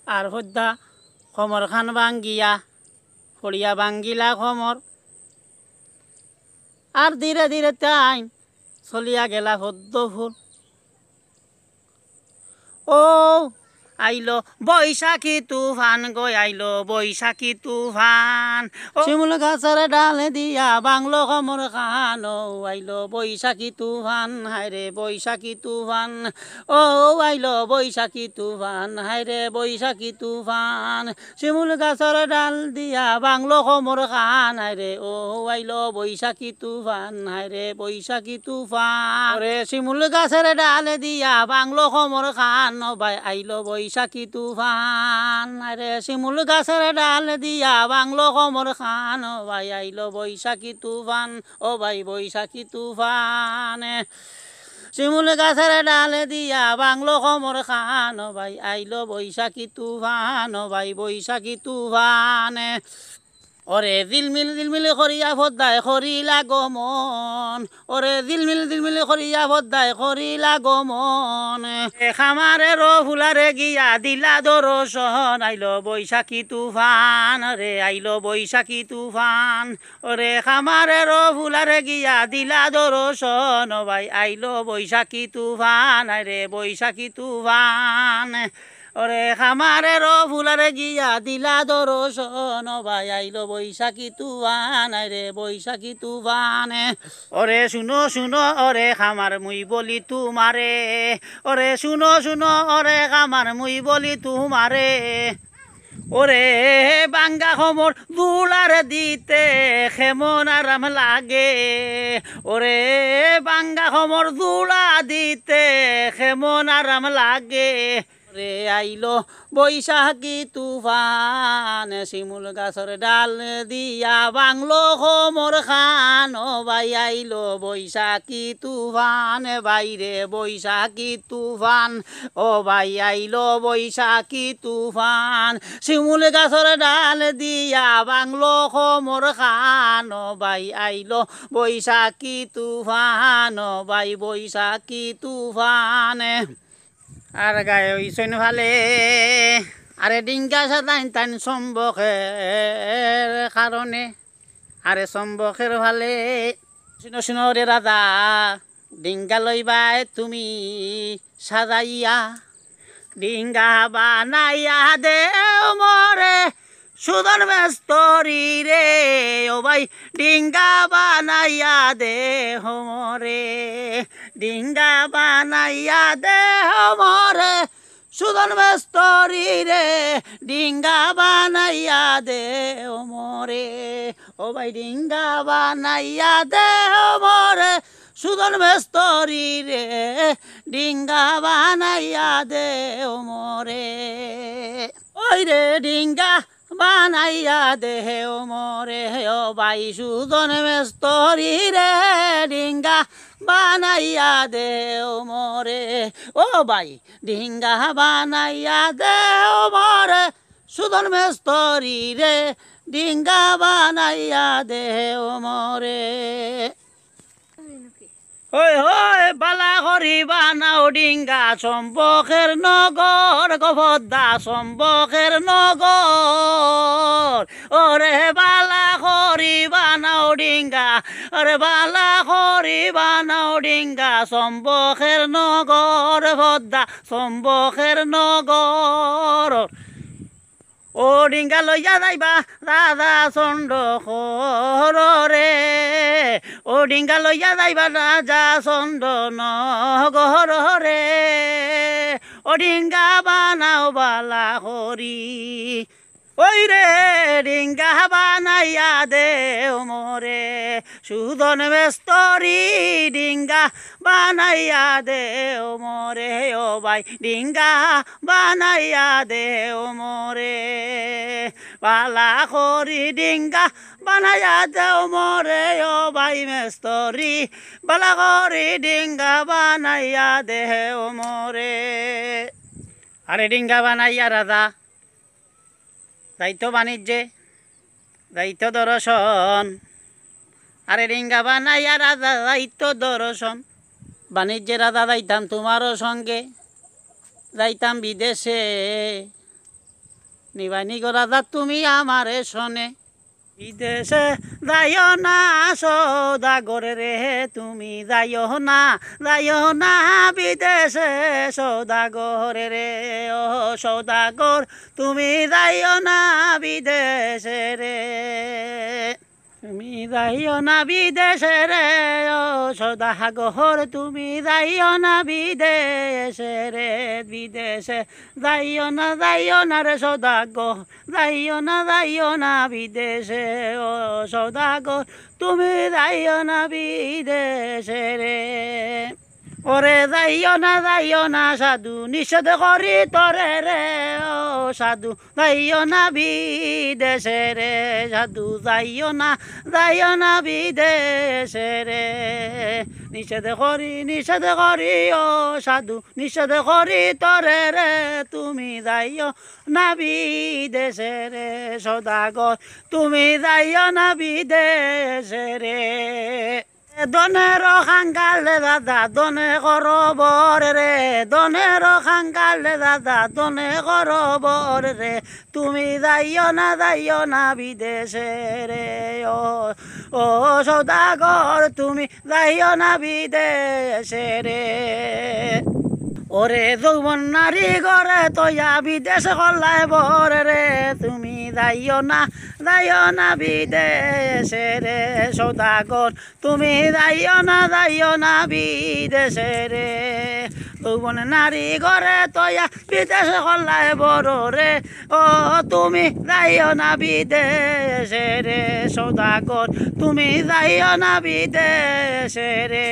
আর হদ্দা খমর খান ভাঙ্গিয়া ফড়িয়া ভাঙ্গিলা খমর আর ধীরে ধীরে টাইম চলিয়া গেলা পদ্ম ফুল ও আইলো বৈশাখী তুফান গই আইলো বৈশাখী তুফান শিমুল গাছের ডালে দিয়া বাংলো খমর খান ও আইলো বৈশাখী তুফান হায়রে বৈশাখী তুফান ও আইলো বৈশাখী তুফান হায়রে বৈশাখী তুফান শিমুল গাছের ডাল দিয়া বাংলো খমর খান হায়রে ও আইলো বৈশাখী তুফান হায়রে বৈশাখী তুফান রে শিমুল গাছের ডালে দিয়া বাংলো খমর খান ও ভাই আইলো বৈশাখী তুফান আরে শিমুল গাছের ডাল দিয়া বাংলো খমর খান ও ভাই আইলো বৈশাখী তুফান ও ভাই বৈশাখী তুফান শিমুল গাছের ডাল দিয়া বাংলো খমর খান ও ভাই আইলো বৈশাখী তুফান ও ভাই বৈশাখী তুফান ওরে দিলমিল করিয়া ভদ্দায় করিলা গমন ওরে দিলমিল করিয়া ভদ্দায় করিলা গমন খামারে ফুলারে গিয়া দিলা দরশন আইলো বৈশাখী তুফান রে আইলো বৈশাখী তুফান ওরে খামারে ফুলারে গিয়া দিলা দরশন ভাই আইলো বৈশাখী তুফান রে বৈশাখী তুফান ওরে খামারে ফুলারে গিয়া দিলা দরশন ভাই আইলো বৈশাখী তুফান রে বৈশাখী তুফান ওরে শুনো শুনো ওরে খামার মুই বলি তুমারে ওরে শুনো শুনো ওরে খামার মুই বলি তুমারে ওরে বাঙ্গা খমর দুলার দিতে কেমন আরাম লাগে ওরে বাঙ্গা খমর দুলা দিতে কেমন আরাম লাগে রে আইলো বৈশাখী তুফান শিমুল গাছের ডাল দিয়া বাংলো খমর খান ও ভাই আইলো বৈশাখী তুফান বাইরে বৈশাখী তুফান ও ভাই আইলো বৈশাখী তুফান শিমুল গাছের ডাল দিয়া বাংলো খমর খান ও ভাই আইলো বৈশাখী তুফান ও ভাই বৈশাখী তুফান আর গায়ে ওইসন ভালে আরে ডিঙ্গা সাদাইন তাইন সম্বকের কারণে আরে সম্বকের ভালে শুনো শুনো রে রাধা ডিঙ্গা লইবাই তুমি সাজাইয়া ডিঙ্গা বানাইয়া দেও মরে সুদন মেস্তরি রে ও ভাই ডিঙ্গা বানাইয়া দেহ মরে ডিঙ্গা বানাইয়া দেহ মরে সুদন মেস্তরি রে ডিঙ্গা বানাইয়া দেহ মরে ও ভাই ডিঙ্গা বানাইয়া দেহ মরে সুদন মেস্তরি রে ডিঙ্গা বানাইয়া দেহ মরে ওই রে ডিঙ্গা বানাইয়া দেহে ও মরে ও ভাই সুদন মেস্তরি রে ডিঙ্গা বানাইয়া দে ও মরে ও ভাই ডিঙ্গা বানাইয়া দে ও মরে সুদন মেস্তরি রে ডিঙ্গা বানাইয়া দে ও মরে ওই হই বালা করি বানাও ডিঙ্গা সম্বকের নগর গভদ্দা সম্বকের নগর ওরে বালা করি বানাও ডিঙ্গা ওরে বালা করি বানাও ডিঙ্গা সম্বকের নগর ভদ্দা সম্বকের নগর ও ডিঙ্গা লইয়া যাইবা রাধা চন্দ্র রে ও ডিঙ্গা লইয়া যাইবা রাজা চন্দন গহর রে ও ডিঙ্গা বানাও বালা হরি ওই রে ডিঙ্গা বানাইয়া দেও মরে সুদন মেস্তরি ডিঙ্গা বানাইয়া দেও মরে ও ভাই ডিঙ্গা বানাইয়া দেও মরে বালা করি ডিঙ্গা বানাইয়া দেও মরে ও ভাই মেস্তরি বালা করি ডিঙ্গা বানাইয়া দেও মরে আরে ডিঙ্গা বানাইয়া রাধা দায়িত্ব বাণিজ্যে দায়িত্ব দর্শন আরে ডিঙ্গা বানাইয়া রাধা দায়িত্ব দর্শন বাণিজ্যে রাধা যাইতাম তোমারও সঙ্গে যাইতাম বিদেশে নিবানি গরাদা তুমি আমারে শোনে বিদেশে যাইও না সৌদাগরে রে তুমি যাইও না বিদেশে সৌদাগরে রে ও সৌদাগর তুমি যাইও না বিদেশে রে তুমি যাইও না বিদেশে রে ও সৌদাগর তুমি যাইও না বিদেশে রে বিদেশে যাইও না রে সৌদাগর যাইও না বিদেশে ও সৌদাগর তুমি যাইও না বিদেশে রে ওরে যাইও না সাধু নিষেধ করি তরে রে ও সাধু যাইও না বিদেশে রে সাধু যাইও না বিদেশে রে নিষেধ করি ও সাধু নিষেধ করি তরে রে তুমি যাইও না বিদেশে রে সৌদাগর তুমি যাইও না বিদেশে রে দনের খাঙ্গালে দাদা দনে করবর রে দনের খাঙ্গালে দাদা দনে করবর রে তুমি যাইও না বিদেশে রে ও সৌদাগর তুমি যাইও না বিদেশে রে ওরে যৌবন নারী গরে তয়া বিদেশ কল্লাই বরে রে তুমি যাইও না বিদেশে রে সৌদাগর তুমি যাইও না বিদেশে রে যৌবন নারী গরে তয়া বিদেশ কল্লাই বড় রে ও তুমি যাইও না বিদেশে রে সৌদাগর তুমি যাইও না বিদেশে রে